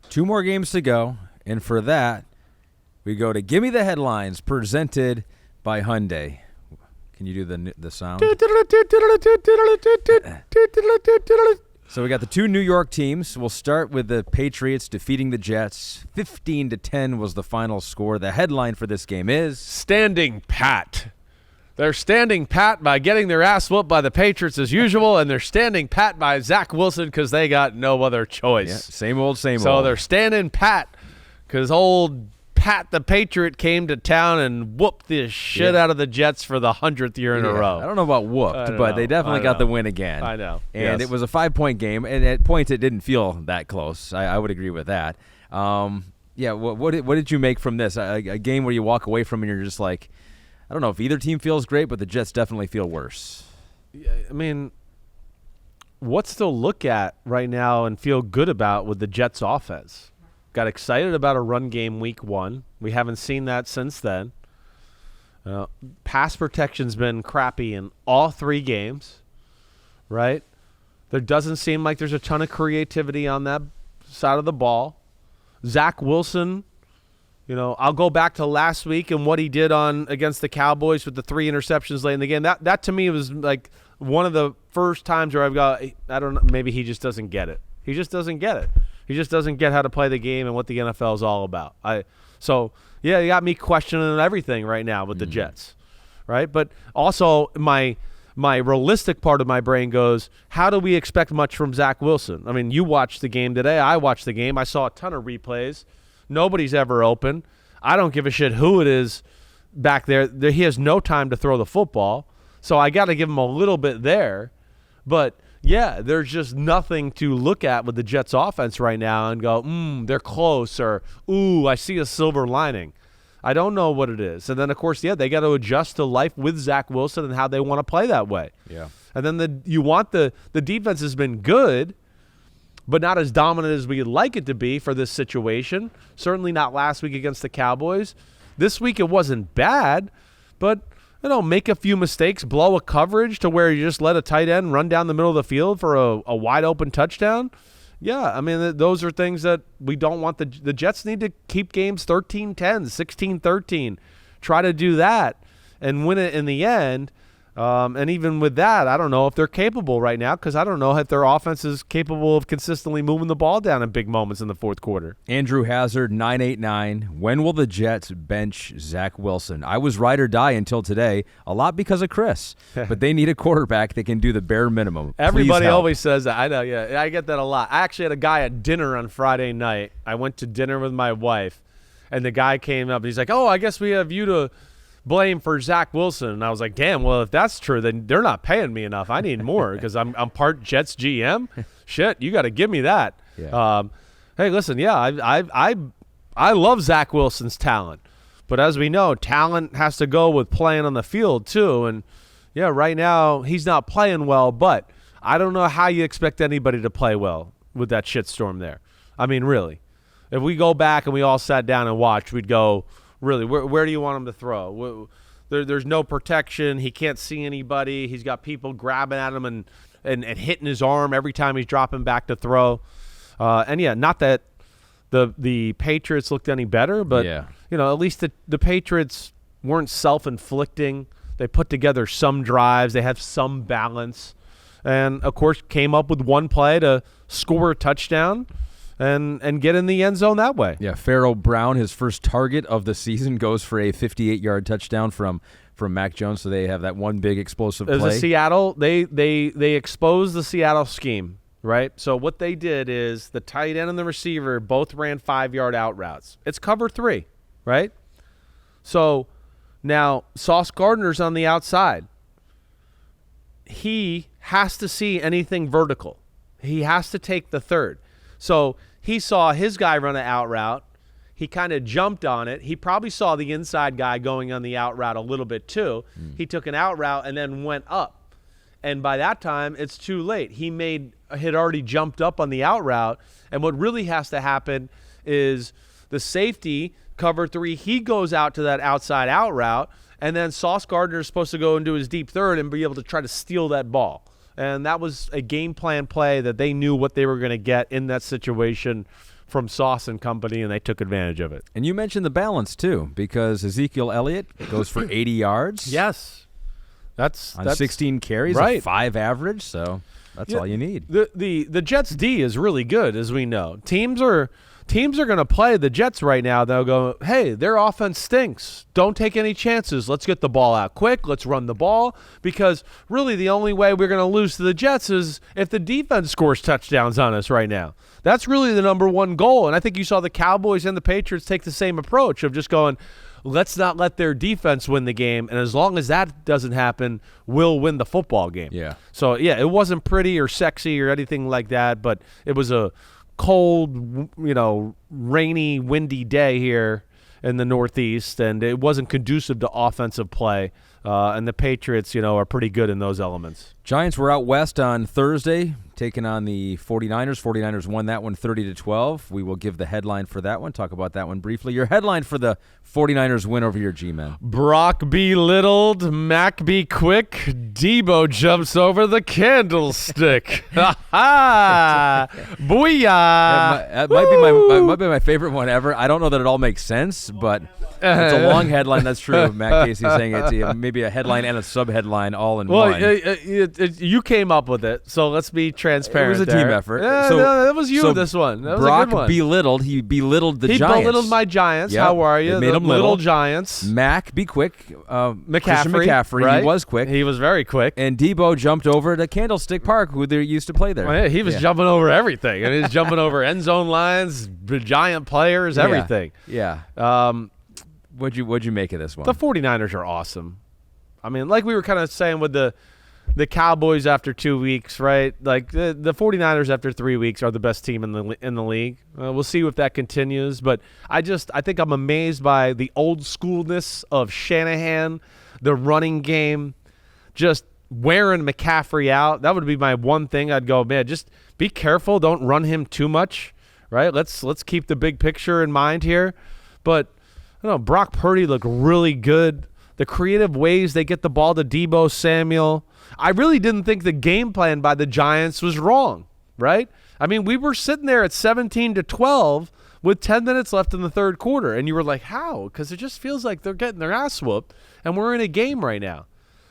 2 more games to go, and for that, we go to Gimme the Headlines, presented by Hyundai. Can you do the sound? So we got the 2 New York teams. We'll start with the Patriots defeating the Jets. 15-10 was the final score. The headline for this game is standing pat. They're standing pat by getting their ass whooped by the Patriots as usual, and they're standing pat by Zach Wilson because they got no other choice. Yeah, same old. So they're standing pat because old Pat the Patriot came to town and whooped the shit out of the Jets for the 100th year in a row. I don't know about whooped, but they definitely got the win again. I know. And it was a 5-point game, and at points it didn't feel that close. I would agree with that. What did you make from this? A game where you walk away from and you're just like, I don't know if either team feels great, but the Jets definitely feel worse. I mean, what's to look at right now and feel good about with the Jets offense? Got excited about a run game week 1. We haven't seen that since then. Pass protection's been crappy in all 3 games, right? There doesn't seem like there's a ton of creativity on that side of the ball. Zach Wilson, I'll go back to last week and what he did against the Cowboys with the 3 interceptions late in the game. That to me was like one of the first times where I've got, I don't know, maybe he just doesn't get it. He just doesn't get it. He just doesn't get how to play the game and what the NFL is all about. You got me questioning everything right now with the Jets, right? But also my realistic part of my brain goes, how do we expect much from Zach Wilson? I mean, you watched the game today. I watched the game. I saw a ton of replays. Nobody's ever open. I don't give a shit who it is back there. He has no time to throw the football, so I got to give him a little bit there. But yeah, there's just nothing to look at with the Jets offense right now and go, they're close, or, ooh, I see a silver lining. I don't know what it is. And then, of course, they got to adjust to life with Zach Wilson and how they want to play that way. Yeah. And then the defense has been good, but not as dominant as we'd like it to be for this situation. Certainly not last week against the Cowboys. This week it wasn't bad, but make a few mistakes, blow a coverage to where you just let a tight end run down the middle of the field for a wide-open touchdown. Yeah, I mean, those are things that we don't want. The Jets need to keep games 13-10, 16-13. Try to do that and win it in the end. And even with that, I don't know if they're capable right now because I don't know if their offense is capable of consistently moving the ball down in big moments in the fourth quarter. Andrew Hazard, 989. When will the Jets bench Zach Wilson? I was ride or die until today, a lot because of Chris. But they need a quarterback that can do the bare minimum. Everybody always says that. I know, yeah. I get that a lot. I actually had a guy at dinner on Friday night. I went to dinner with my wife, and the guy came up, and he's like, I guess we have you to blame for Zach Wilson. And I was like, damn, well, if that's true, then they're not paying me enough. I need more because I'm part Jets GM. Shit, you got to give me that. Yeah. Hey, listen, I love Zach Wilson's talent. But as we know, talent has to go with playing on the field too. And, right now he's not playing well, but I don't know how you expect anybody to play well with that shitstorm there. I mean, really. If we go back and we all sat down and watched, we'd go, really, where do you want him to throw? There's no protection. He can't see anybody. He's got people grabbing at him and hitting his arm every time he's dropping back to throw. Not that the Patriots looked any better, but at least the Patriots weren't self-inflicting. They put together some drives. They have some balance. And, of course, came up with one play to score a touchdown and get in the end zone that way. Yeah, Pharaoh Brown, his first target of the season, goes for a 58-yard touchdown from Mac Jones. So they have that one big explosive play. As a Seattle, they exposed the Seattle scheme, right? So what they did is the tight end and the receiver both ran 5-yard out routes. It's cover 3, right? So now Sauce Gardner's on the outside. He has to see anything vertical. He has to take the third. So he saw his guy run an out route. He kind of jumped on it. He probably saw the inside guy going on the out route a little bit too. He took an out route and then went up. And by that time, it's too late. He had already jumped up on the out route. And what really has to happen is the safety, cover 3, he goes out to that outside out route. And then Sauce Gardner is supposed to go into his deep third and be able to try to steal that ball. And that was a game plan play that they knew what they were going to get in that situation from Sauce and company, and they took advantage of it. And you mentioned the balance, too, because Ezekiel Elliott goes for 80 yards. Yes. That's 16 carries, right. a 5 average, so that's all you need. The Jets' D is really good, as we know. Teams are going to play the Jets right now. They'll go, hey, their offense stinks. Don't take any chances. Let's get the ball out quick. Let's run the ball. Because really the only way we're going to lose to the Jets is if the defense scores touchdowns on us right now. That's really the number one goal. And I think you saw the Cowboys and the Patriots take the same approach of just going, let's not let their defense win the game. And as long as that doesn't happen, we'll win the football game. Yeah. So, yeah, it wasn't pretty or sexy or anything like that, but it was a cold, rainy, windy day here in the Northeast, and it wasn't conducive to offensive play. And the Patriots, are pretty good in those elements. Giants were out west on Thursday, taking on the 49ers. 49ers won that one 30-12. We will give the headline for that one, talk about that one briefly. Your headline for the 49ers win over your G-men. Brock belittled, Mac be quick, Debo jumps over the candlestick. Ha-ha! Booyah! That might be my favorite one ever. I don't know that it all makes sense, but it's a long headline. That's true. Matt Casey saying it's maybe a headline and a sub-headline all in one. You came up with it, so let's be transparent. It was a team effort. No, that was you this one. That was Brock a good one. belittled. He belittled the Giants. He belittled my Giants. Yep. How are you? It made them little Giants. Mac, be quick. McCaffrey. Right? He was quick. He was very quick. And Debo jumped over to Candlestick Park, who they used to play there. Oh, yeah, he was jumping over everything. And he was jumping over end zone lines, giant players, everything. Yeah. What'd you make of this one? The 49ers are awesome. I mean, like we were kind of saying with the Cowboys after 2 weeks, right? Like the 49ers after 3 weeks are the best team in the league. We'll see if that continues, but I think I'm amazed by the old schoolness of Shanahan, the running game, just wearing McCaffrey out. That would be my one thing. I'd go, man, just be careful, don't run him too much, right? Let's keep the big picture in mind here. But Brock Purdy looked really good. The creative ways they get the ball to Debo Samuel. I really didn't think the game plan by the Giants was wrong, right? I mean, we were sitting there at 17-12 with 10 minutes left in the third quarter, and you were like, how? Because it just feels like they're getting their ass whooped, and we're in a game right now.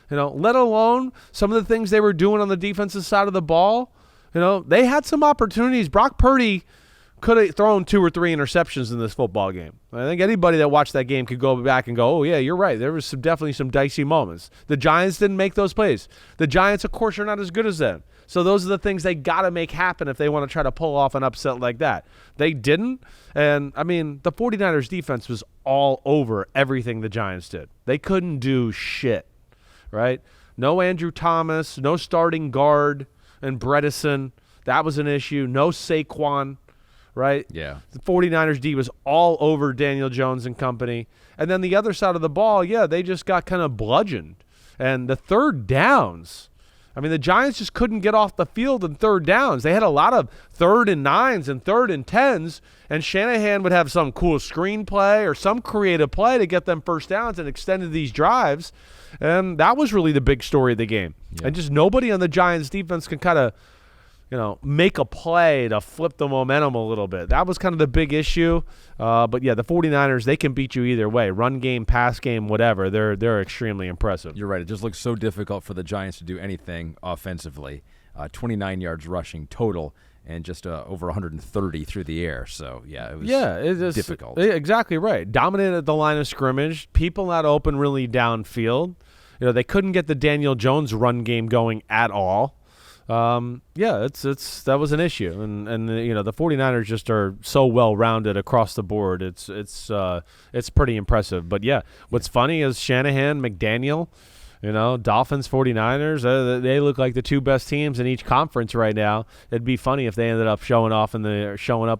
Let alone some of the things they were doing on the defensive side of the ball. They had some opportunities. Brock Purdy could have thrown 2 or 3 interceptions in this football game. I think anybody that watched that game could go back and go, oh, yeah, you're right. There was definitely some dicey moments. The Giants didn't make those plays. The Giants, of course, are not as good as them. So those are the things they got to make happen if they want to try to pull off an upset like that. They didn't. And, I mean, the 49ers defense was all over everything the Giants did. They couldn't do shit, right? No Andrew Thomas, no starting guard and Bredesen. That was an issue. No Saquon. Right? Yeah. The 49ers D was all over Daniel Jones and company. And then the other side of the ball, they just got kind of bludgeoned. And the third downs, I mean, the Giants just couldn't get off the field in third downs. They had a lot of 3rd and 9s and 3rd and 10s, and Shanahan would have some cool screenplay or some creative play to get them first downs and extended these drives. And that was really the big story of the game. Yeah. And just nobody on the Giants defense can kind of make a play to flip the momentum a little bit. That was kind of the big issue. But, yeah, the 49ers, they can beat you either way. Run game, pass game, whatever. They're extremely impressive. You're right. It just looks so difficult for the Giants to do anything offensively. 29 yards rushing total and just over 130 through the air. So, yeah, it was difficult. Exactly right. Dominated the line of scrimmage. People not open really downfield. They couldn't get the Daniel Jones run game going at all. That was an issue, and the 49ers just are so well rounded across the board. It's pretty impressive. But what's funny is Shanahan, McDaniel, Dolphins, 49ers, they look like the 2 best teams in each conference right now. It'd be funny if they ended up showing up at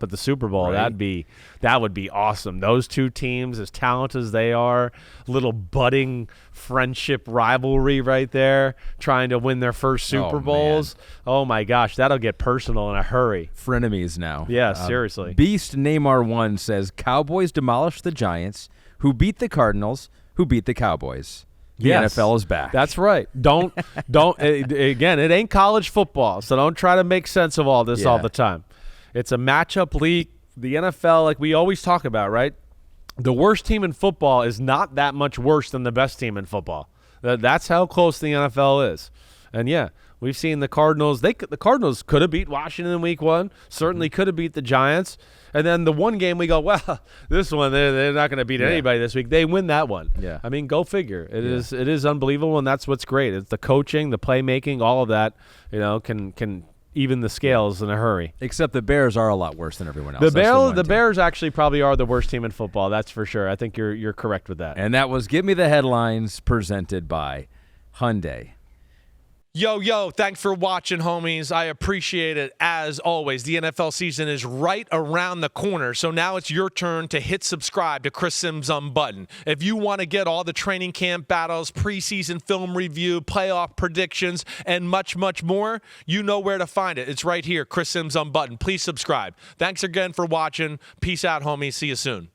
the Super Bowl. Right. That would be awesome. Those 2 teams, as talented as they are, little budding friendship rivalry right there, trying to win their first Super Bowls. Man. Oh my gosh, that'll get personal in a hurry. Frenemies now. Yeah, seriously. Beast Neymar1 says Cowboys demolished the Giants, who beat the Cardinals, who beat the Cowboys. The NFL is back. That's right. Don't again, it ain't college football, so don't try to make sense of all this all the time. It's a matchup league. the NFL, like we always talk about, right? The worst team in football is not that much worse than the best team in football. That's how close the NFL is. And, yeah, we've seen the Cardinals. The Cardinals could have beat Washington in week 1, certainly could have beat the Giants. And then the one game we go, well, this one, they're not going to beat anybody this week. They win that one. Yeah. I mean, go figure. It is unbelievable, and that's what's great. It's the coaching, the playmaking, all of that, can even the scales in a hurry. Except the Bears are a lot worse than everyone else. The Bears actually probably are the worst team in football. That's for sure. I think you're correct with that. And that was Give Me the Headlines, presented by Hyundai. Yo, thanks for watching, homies. I appreciate it. As always, the NFL season is right around the corner, so now it's your turn to hit subscribe to Chris Simms Unbuttoned. If you want to get all the training camp battles, preseason film review, playoff predictions, and much, much more, you know where to find it. It's right here, Chris Simms Unbuttoned. Please subscribe. Thanks again for watching. Peace out, homies. See you soon.